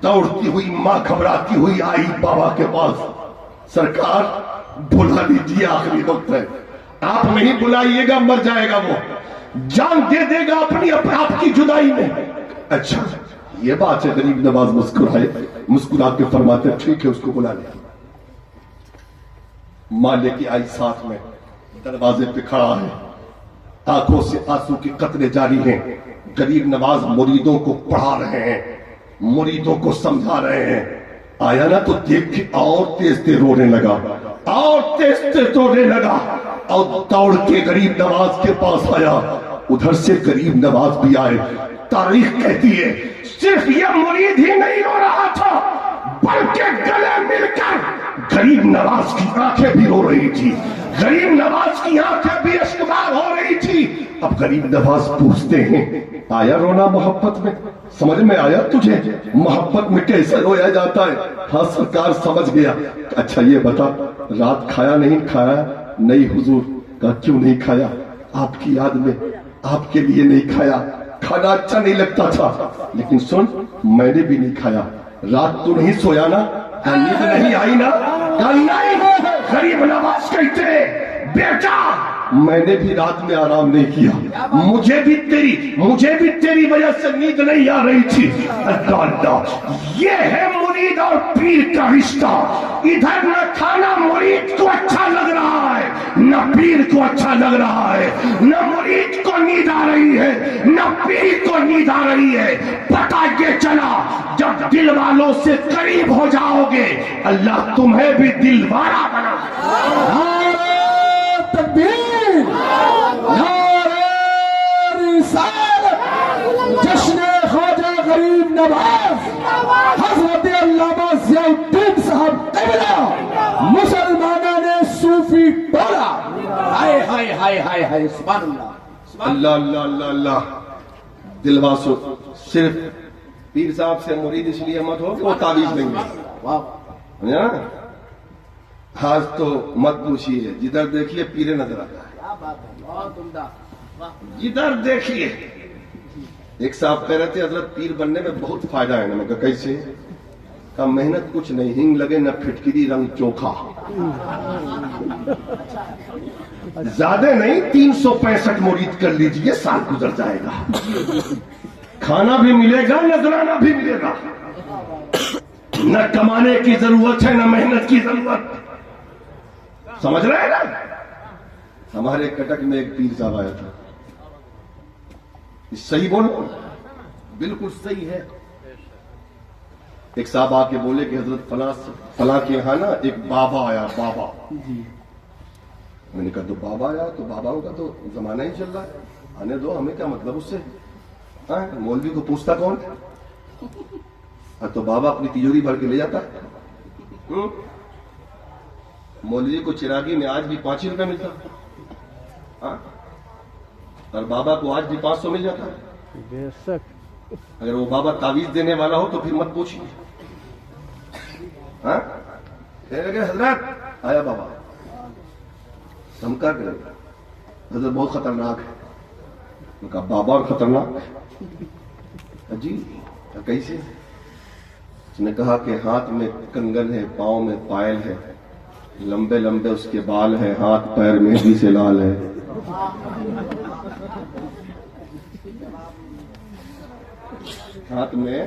دوڑتی ہوئی ماں گھبراتی ہوئی آئی بابا کے پاس، سرکار بلا لیجیے، آخری وقت ہے، آپ نہیں بلائیے گا مر جائے گا، وہ جان دے دے گا اپنی آپ کی جدائی میں۔ اچھا یہ بات ہے، غریب نواز مسکرا کے فرماتے ٹھیک ہے اس کو بلا لیا۔ ماں لے کے آئی ساتھ میں، دروازے پہ کھڑا ہے، آنکھوں سے آنسو کی قطرے جاری ہیں۔ غریب نواز مریدوں کو پڑھا رہے ہیں، مریدوں کو سمجھا رہے ہیں۔ آیا نا تو دیکھ کے اور تیز تیز رونے لگا، اور تیز تیز رونے لگا، اور دوڑ کے غریب نواز کے پاس آیا۔ ادھر سے غریب نواز بھی آئے۔ تاریخ کہتی ہے صرف یہ مرید ہی نہیں رو رہا تھا بلکہ گلے مل کر غریب نواز کی آنکھیں بھی رو رہی تھی، غریب نواز کی آنکھیں بھی اشکبار ہو رہی تھی۔ اب غریب نواز پوچھتے ہیں آیا رونا محبت میں؟ سمجھ میں آیا تجھے محبت میں کیسے رویا جاتا ہے؟ ہاں سرکار سمجھ گیا۔ اچھا یہ بتا رات کھایا نہیں کھایا؟ نہیں حضور۔ کہا کیوں نہیں کھایا؟ آپ کی یاد میں، آپ کے لیے نہیں کھایا، کھانا اچھا نہیں لگتا تھا، لیکن سن میں نے بھی نہیں کھایا۔ رات تو نہیں سویا نا؟ نیند نہیں آئی نا؟ نہیں۔ غریب نواز کہتے بیٹا میں نے بھی رات میں آرام نہیں کیا، مجھے بھی تیری وجہ سے نیند نہیں آ رہی تھی۔ اللہ، یہ ہے مرید اور پیر کا رشتہ۔ ادھر نہ کھانا مرید کو اچھا لگ رہا ہے، نہ پیر کو اچھا لگ رہا ہے، نہ مرید کو نیند آ رہی ہے نہ پیر کو نیند آ رہی ہے۔ پتہ یہ چلا جب دل والوں سے قریب ہو جاؤ گے اللہ تمہیں بھی دل والا بنا۔ تکبیر، نعرہ رسالت، جشن خواجہ غریب نواز حضرت علامہ ضیاء الدین صاحب قبلہ مسلمانان صوفی ٹولہ۔ ہائے ہائے ہائے ہائے ہائے، سبحان اللہ، اللہ اللہ اللہ اللہ۔ دلواسو صرف پیر صاحب سے مرید اس لیے مت ہو کہ وہ تعویذ نہیں ہے، آج تو مت پوچھیے، جدھر دیکھیے پیرے نظر آتا ہے، جدھر دیکھیے۔ ایک صاحب کہہ رہے تھے حضرت پیر بننے میں بہت فائدہ ہے نا، میں کہا کیسے؟ کہا محنت کچھ نہیں، ہنگ لگے نہ پھٹکری رنگ چوکھا، زیادہ نہیں 365 مرید کر لیجئے سال گزر جائے گا، کھانا بھی ملے گا نذرانہ بھی ملے گا، نہ کمانے کی ضرورت ہے نہ محنت کی ضرورت، سمجھ رہے ہیں نا؟ ہمارے کٹک میں ایک پیر صاحب آیا تھا، صحیح بولو، بالکل صحیح ہے۔ ایک صاحب آ کے بولے کہ حضرت فلاں کے یہاں نا ایک بابا آیا، بابا۔ میں نے کہا تو بابا آیا تو بابا کا تو زمانہ ہی چل رہا ہے، آنے دو، ہمیں کیا مطلب اس سے؟ مولوی کو پوچھتا کون؟ تو بابا اپنی تجوری بھر کے لے جاتا ہے۔ مولوی کو چراغی میں آج بھی 5 روپے ملتا، اور بابا کو آج بھی 500 مل جاتا ہے۔ بے شک۔ اگر وہ بابا تعویذ دینے والا ہو تو پھر مت پوچھیے۔ کہنے لگے حضرت آیا بابا، ہم کیا کریں؟ حضرت بہت خطرناک ہے۔ میں کہا بابا اور خطرناک؟ جی کیسے؟ اس نے کہا کہ ہاتھ میں کنگن ہے، پاؤں میں پائل ہے، لمبے لمبے اس کے بال ہیں، ہاتھ پیر مہندی سے لال ہے۔ ہاتھ میں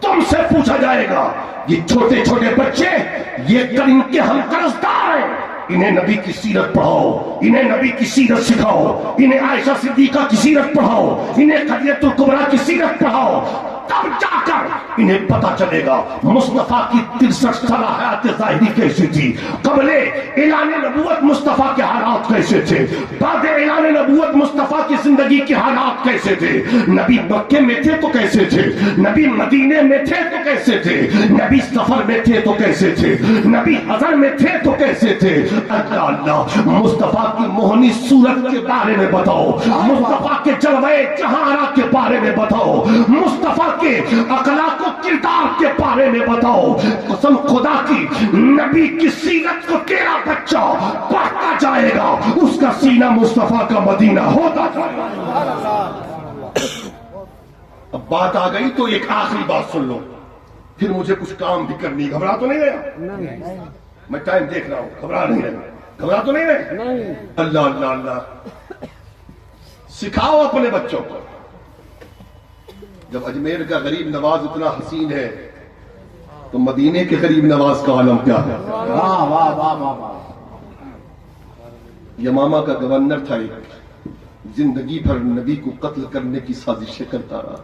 تم سے پوچھا جائے گا یہ چھوٹے چھوٹے بچے یہ ان کے ہم قرضدار ہیں، انہیں نبی کی سیرت پڑھاؤ، انہیں نبی کی سیرت سکھاؤ، انہیں عائشہ صدیقہ کی سیرت پڑھاؤ، انہیں خدیجہ الکبریٰ کی سیرت پڑھاؤ، تب جا کر انہیں پتا چلے گا مصطفیٰ کی 63 سالہ حیات ظاہری کیسی تھی، قبل اعلان نبوت مصطفیٰ کے حالات کیسے تھے، بعد اعلان نبوت مصطفیٰ کی زندگی کے حالات کیسے تھے، نبی مکے میں تھے تو کیسے تھے، نبی مدینے میں تھے تو کیسے تھے، نبی سفر میں تھے تو کیسے تھے، نبی حضر میں تھے تو کیسے تھے۔ اللہ اللہ، مصطفیٰ کی موہنی صورت کے بارے میں بتاؤ، مصطفیٰ کے جلوہ جہاں کے بارے میں بتاؤ، مصطفیٰ کے اخلاق و کردار کے بارے میں بتاؤ۔ قسم خدا کی، نبی کی سیرت کو تیرا بچہ پڑھتا جائے گا، اس کا سینہ مصطفیٰ کا مدینہ ہوتا جائے گا۔ اب بات آ گئی تو ایک آخری بات سن لو، پھر مجھے کچھ کام بھی کرنی۔ گھبرا تو نہیں رہا؟ میں ٹائم دیکھ رہا ہوں، گھبرا نہیں رہا، گھبرا تو نہیں رہے؟ اللہ اللہ اللہ، سکھاؤ اپنے بچوں کو۔ جب اجمیر کا غریب نواز اتنا حسین ہے تو مدینے کے غریب نواز کا عالم کیا ہے؟ واہ واہ واہ واہ واہ۔ یمامہ کا گورنر تھا، ایک زندگی بھر نبی کو قتل کرنے کی سازشیں کرتا رہا،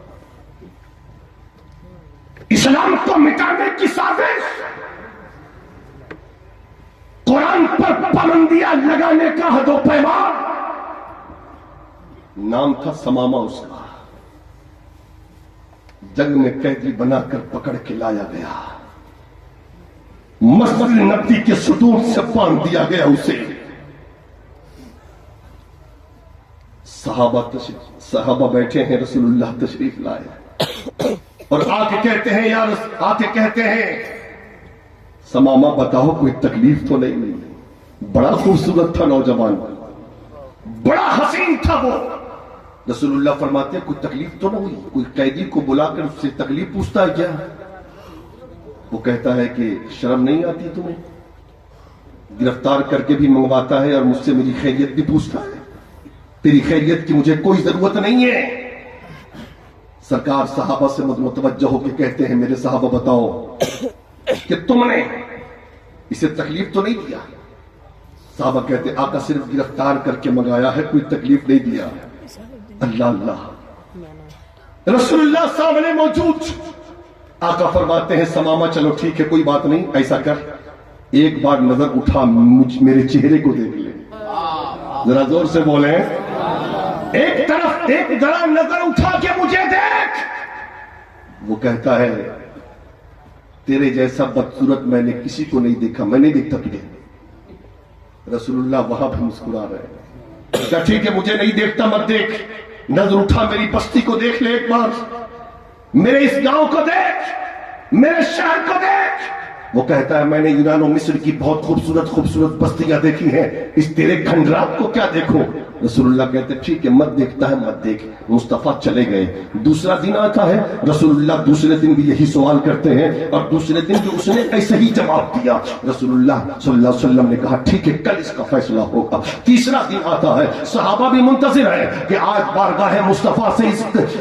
اسلام کو مٹانے کی سازش، قرآن پر پابندیاں لگانے کا حد و پیمان۔ نام تھا سمامہ اس کا، جنگ میں قیدی بنا کر پکڑ کے لایا گیا، مسجد نبوی کے ستون سے باندھ دیا گیا اسے۔ صحابہ بیٹھے ہیں، رسول اللہ تشریف لائے اور آ کے کہتے ہیں سمامہ بتاؤ کوئی تکلیف تو نہیں ہوئی؟ بڑا خوبصورت تھا نوجوان، بڑا حسین تھا وہ۔ رسول اللہ فرماتے ہیں کوئی تکلیف تو نہ ہوئی؟ کوئی قیدی کو بلا کر اس سے تکلیف پوچھتا ہے کیا؟ وہ کہتا ہے کہ شرم نہیں آتی تمہیں؟ گرفتار کر کے بھی منگواتا ہے اور مجھ سے میری خیریت بھی پوچھتا ہے، تیری خیریت کی مجھے کوئی ضرورت نہیں ہے۔ سرکار صحابہ سے متوجہ ہو کے کہتے ہیں میرے صحابہ بتاؤ کہ تم نے اسے تکلیف تو نہیں دیا؟ صحابہ کہتے ہیں آقا صرف گرفتار کر کے منگایا ہے، کوئی تکلیف نہیں دیا۔ اللہ اللہ، رسول اللہ سامنے موجود، آقا فرماتے ہیں سمامہ چلو ٹھیک ہے کوئی بات نہیں، ایسا کر ایک بار نظر اٹھا میرے چہرے کو دیکھ لے، ذرا زور سے بولیں، ایک طرف ایک ذرا نظر اٹھا کے مجھے دیکھ۔ وہ کہتا ہے تیرے جیسا بدصورت میں نے کسی کو نہیں دیکھا، میں نہیں دیکھتا تجھے۔ رسول اللہ وہاں بھی مسکرا رہے ہیں، کہا ٹھیک ہے مجھے نہیں دیکھتا مت دیکھ، نظر اٹھا میری بستی کو دیکھ لے ایک بار، میرے اس گاؤں کو دیکھ، میرے شہر کو دیکھ۔ وہ کہتا ہے میں نے یونان و مصر کی بہت خوبصورت بستیاں دیکھی ہیں، اس تیرے کھنڈرات کو کیا دیکھوں؟ رسول اللہ کہتے ٹھیک ہے مت دیکھتا ہے مت دیکھ۔ مصطفیٰ چلے گئے، دوسرا دن آتا ہے، رسول اللہ دوسرے دن بھی یہی سوال کرتے ہیں اور دوسرے دن بھی اس نے ایسے ہی جواب دیا۔ رسول اللہ صلی اللہ علیہ وسلم نے کہا ٹھیک ہے کل اس کا فیصلہ ہوگا۔ تیسرا دن آتا ہے، صحابہ بھی منتظر ہے کہ آج بارگاہ مصطفیٰ سے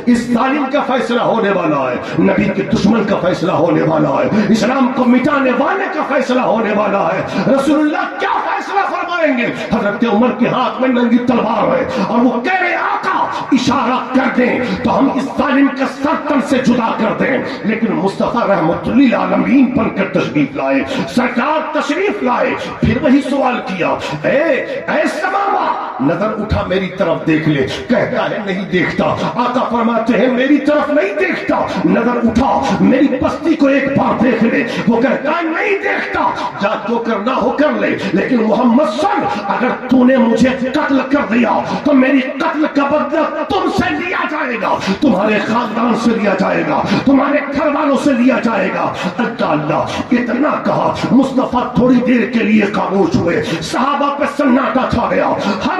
اس ظالم کا فیصلہ ہونے والا ہے، نبی کے دشمن کا فیصلہ ہونے والا ہے، اسلام کو مٹانے والے کا فیصلہ ہونے والا ہے۔ رسول اللہ کیا فیصلہ فرمائیں گے؟ حضرت عمر کے ہاتھ میں ننگی تلوار ہے اور وہ کہہ رہے آقا اشارہ کر دیں تو ہم اس ظالم کا سر تن سے جدا کر دیں، لیکن مصطفیٰ رحمت للعالمین بن کر تشریف لائے، سرکار تشریف لائے، پھر وہی سوال کیا، اے سمامہ نظر اٹھا میری طرف دیکھ لے۔ کہتا ہے نہیں دیکھتا۔ آقا فرماتے ہیں میری طرف نہیں دیکھتا، نظر اٹھا میری بستی کو ایک بار دیکھ لے۔ وہ کہتا ہے نہیں دیکھتا، جا جو کرنا ہو کر لے، لیکن محمد صلی اگر تو نے مجھے قتل کر دیا تو میری قتل کا بدلہ تم سے لیا جائے گا، تمہارے خاندان سے لیا جائے گا، تمہارے گھر والوں سے لیا جائے گا۔ اللہ اتنا کہا، مصطفیٰ تھوڑی دیر کے لیے خاموش ہوئے، صحابہ پہ سناٹا چھا گیا، ہر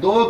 2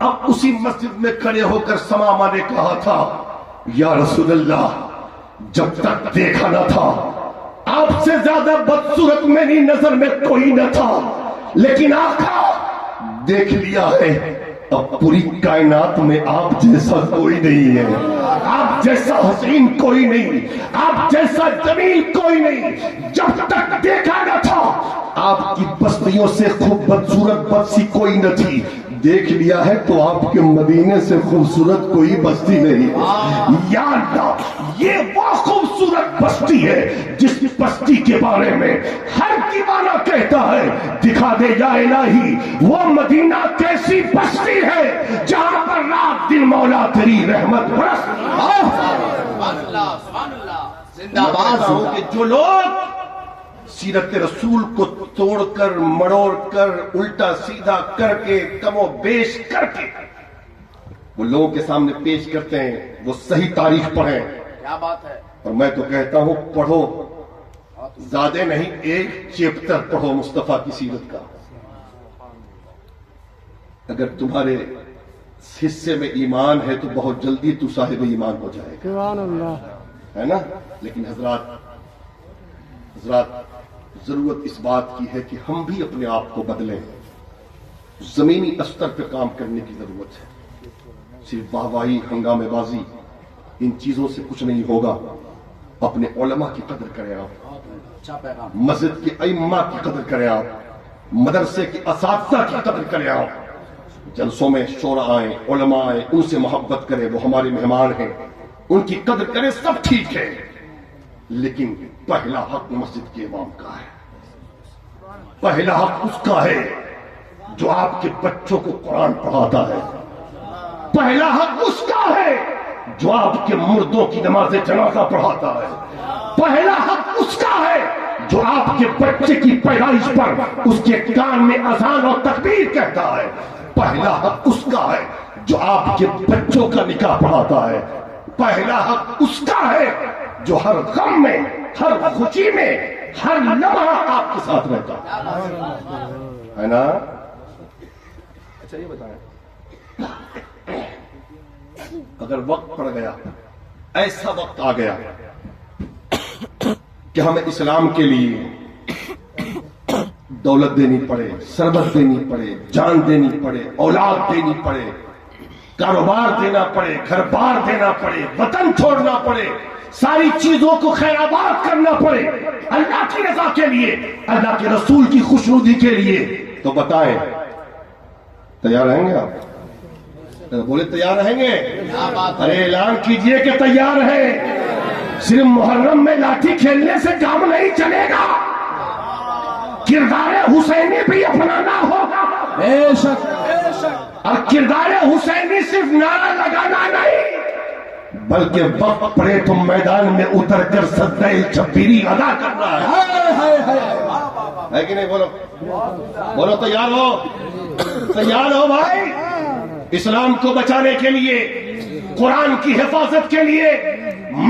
اب اسی مسجد میں کھڑے ہو کر سمامہ نے کہا تھا یا رسول اللہ جب تک دیکھا نہ تھا آپ سے زیادہ بدصورت میری نظر میں کوئی نہ تھا، لیکن آقا دیکھ لیا ہے اب پوری کائنات میں آپ جیسا کوئی نہیں ہے، آپ جیسا حسین کوئی نہیں، آپ جیسا جمیل کوئی نہیں، جب تک دیکھا نہ تھا آپ کی بستیوں سے خوب بدصورت بستی کوئی نہ تھی، دیکھ لیا ہے تو آپ کے مدینے سے خوبصورت کوئی بستی نہیں۔ یا اللہ یہ وہ خوبصورت بستی ہے جس بستی کے بارے میں ہر دیوانہ کہتا ہے دکھا دے یا الہی وہ مدینہ کیسی بستی ہے جہاں پر رات دن مولا تیری رحمت برستی۔ میں کہتا ہوں کہ جو لوگ سیرت رسول کو توڑ کر مڑوڑ کر الٹا سیدھا کر کے کم و بیش کر کے وہ لوگوں کے سامنے پیش کرتے ہیں وہ صحیح تاریخ پڑھیں، کیا بات ہے، اور میں تو کہتا ہوں پڑھو، زیادہ نہیں ایک چیپٹر پڑھو مصطفیٰ کی سیرت کا، اگر تمہارے حصے میں ایمان ہے تو بہت جلدی تو صاحب ایمان ہو جائے گا، سبحان اللہ، ہے نا؟ لیکن حضرات ضرورت اس بات کی ہے کہ ہم بھی اپنے آپ کو بدلیں، زمینی استر پہ کام کرنے کی ضرورت ہے، صرف واہواہی ہنگامے بازی ان چیزوں سے کچھ نہیں ہوگا، اپنے علماء کی قدر کریں آپ، اچھا پیغام، مسجد کے ائمہ کی قدر کریں آپ، مدرسے کے اساتذہ کی قدر کریں آپ، جلسوں میں شورا آئیں علماء آئیں ان سے محبت کریں، وہ ہمارے مہمان ہیں ان کی قدر کریں، سب ٹھیک ہے، لیکن پہلا حق مسجد کے امام کا ہے، پہلا حق اس کا ہے جو آپ کے بچوں کو قرآن پڑھاتا ہے، پہلا حق اس کا ہے جو آپ کے مردوں کی نماز جنازہ پڑھاتا ہے، پہلا حق اس کا ہے جو آپ کے بچے کی پیدائش پر اس کے کان میں اذان اور تکبیر کہتا ہے، پہلا حق اس کا ہے جو آپ کے بچوں کا نکاح پڑھاتا ہے، پہلا حق اس کا ہے جو ہر غم میں ہر خوشی میں ہر لمحہ آپ کے ساتھ رہتا ہے نا؟ اچھا یہ بتائیں اگر وقت پڑ گیا، ایسا وقت آ گیا کہ ہمیں اسلام کے لیے دولت دینی پڑے، ثروت دینی پڑے، جان دینی پڑے، اولاد دینی پڑے، کاروبار دینا پڑے، گھر بار دینا پڑے، وطن چھوڑنا پڑے، ساری چیزوں کو خیر آباد کرنا پڑے اللہ کی رضا کے لیے، اللہ کے رسول کی خوشنودی کے لیے، تو بتائیں تیار رہیں گے آپ؟ بولے تیار رہیں گے؟ ارے اعلان کیجئے کہ تیار ہیں، صرف محرم میں لاٹھی کھیلنے سے کام نہیں چلے گا، کردار حسینی بھی اپنانا ہوگا، بے شک، اور کردار حسینی صرف نعرہ لگانا نہیں بلکہ وقت پڑے تو میدان میں اتر کر سجدہ شبیری ادا کرنا ہے کہ نہیں؟ بولو تیار ہو، تیار ہو بھائی، اسلام کو بچانے کے لیے، قرآن کی حفاظت کے لیے،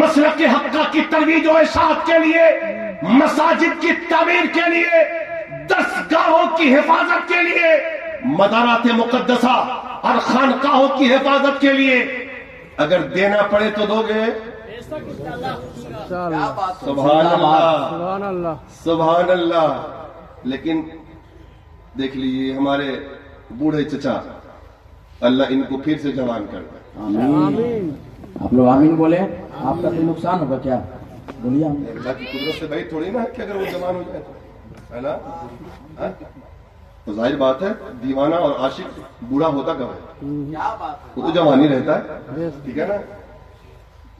مسلک حق کی ترویج و اشاعت کے لیے، مساجد کی تعمیر کے لیے، درسگاہوں کی حفاظت کے لیے، مدارات مقدسہ اور خانقاہوں کی حفاظت کے لیے اگر دینا پڑے تو دو گے؟ سبحان اللہ، سبحان اللہ، سبحان اللہ۔ لیکن دیکھ لیجیے ہمارے بوڑھے چچا، اللہ ان کو پھر سے جوان کر دے، آمین، آپ لوگ آمین بولے، آپ کا کوئی نقصان ہوگا کیا؟ بولیے آمین۔ اللہ کی قدرت سے بھائی تھوڑی نا ہے کہ اگر وہ جوان ہو جائے تو، ہے نا؟ ہاں؟ تو ظاہر بات ہے دیوانہ اور عاشق بوڑھا ہوتا کب ہے؟ وہ تو جوانی رہتا ہے، ٹھیک ہے نا؟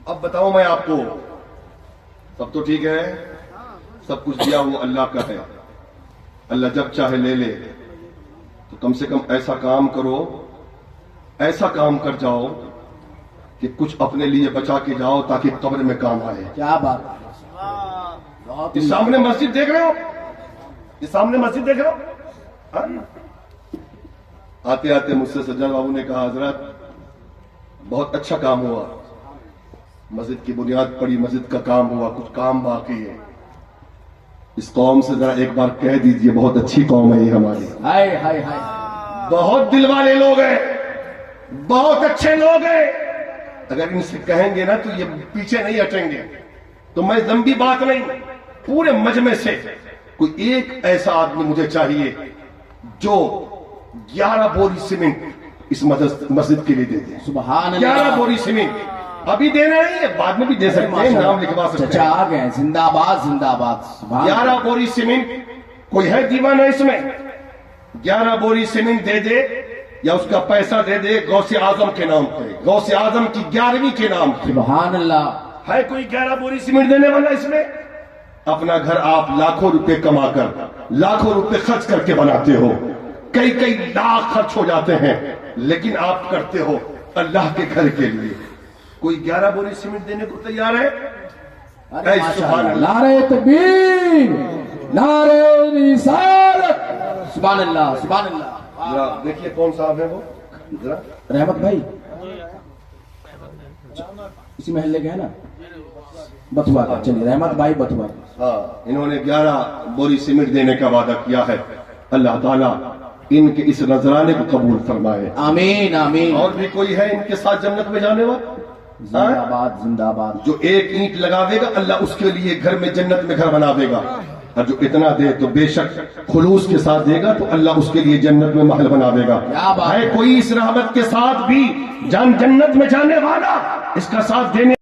اب بتاؤں میں آپ کو، سب تو ٹھیک ہے، سب کچھ دیا وہ اللہ کا ہے، اللہ جب چاہے لے لے، تو کم سے کم ایسا کام کرو، ایسا کام کر جاؤ کہ کچھ اپنے لیے بچا کے جاؤ تاکہ قبر میں کام آئے۔ کیا بات، یہ سامنے مسجد دیکھ رہے ہو، یہ سامنے مسجد دیکھ رہے ہو، آتے آتے مجھ سے سجاد بابو نے کہا حضرت بہت اچھا کام ہوا، مسجد کی بنیاد پڑی، مسجد کا کام ہوا، کچھ کام باقی ہے، اس قوم سے ذرا ایک بار کہہ دیجئے بہت اچھی قوم ہے یہ ہماری، ہائے ہائے ہائے، بہت دل والے لوگ ہیں، بہت اچھے لوگ ہیں، اگر ان سے کہیں گے نا تو یہ پیچھے نہیں ہٹیں گے. تو میں ذنبی بات نہیں، پورے مجمع سے کوئی ایک ایسا آدمی مجھے چاہیے جو 11 بوری سیمنٹ اس مسجد کے لیے دے دے. سبحان 11 اللہ. بوری سیمنٹ ابھی دینا نہیں ہے، بعد میں بھی دے سکتے ہیں، نام لکھوا سکتے چچا ہیں. آ گئے. زندہ آباد زندہ آباد. سبحان 11 بوری سیمنٹ، کوئی ہے دیوانہ اس میں؟ 11 بوری سیمنٹ دے دے یا اس کا پیسہ دے دے غوث اعظم کے نام پہ، غوث اعظم کی 11ویں کے نام پہ. سبحان اللہ. ہے کوئی 11 بوری سیمنٹ دینے والا اس میں؟ اپنا گھر آپ لاکھوں روپے کما کر، لاکھوں روپے خرچ کر کے بناتے ہو، کئی لاکھ خرچ ہو جاتے ہیں، لیکن آپ کرتے ہو اللہ کے گھر کے لیے. کوئی 11 بوری سیمنٹ دینے کو تیار ہے؟ ارے اے ماشاء سبحان اللہ. اللہ. نعرہ تکبیر، نعرہ رسالت. سبحان اللہ سبحان اللہ. ذرا دیکھیے کون صاحب ہے وہ، ذرا رحمت بھائی اسی محلے کے ہے نا، بتوا کا. چلیے رحمت بھائی بتوا. ہاں، انہوں نے 11 بوری سیمنٹ دینے کا وعدہ کیا ہے. اللہ تعالیٰ ان کے اس نذرانے کو قبول فرمائے. آمین آمین. اور بھی کوئی ہے ان کے ساتھ جنت میں جانے والا؟ زندہ آباد زندہ آباد. جو ایک اینٹ لگاوے گا اللہ اس کے لیے گھر میں جنت میں گھر بناوے گا، اور جو اتنا دے تو بے شک خلوص کے ساتھ دے گا تو اللہ اس کے لیے جنت میں محل بناوے گا. کیا بات ہے کوئی اس رحمت کے ساتھ بھی جنت میں جانے والا، اس کا ساتھ دینے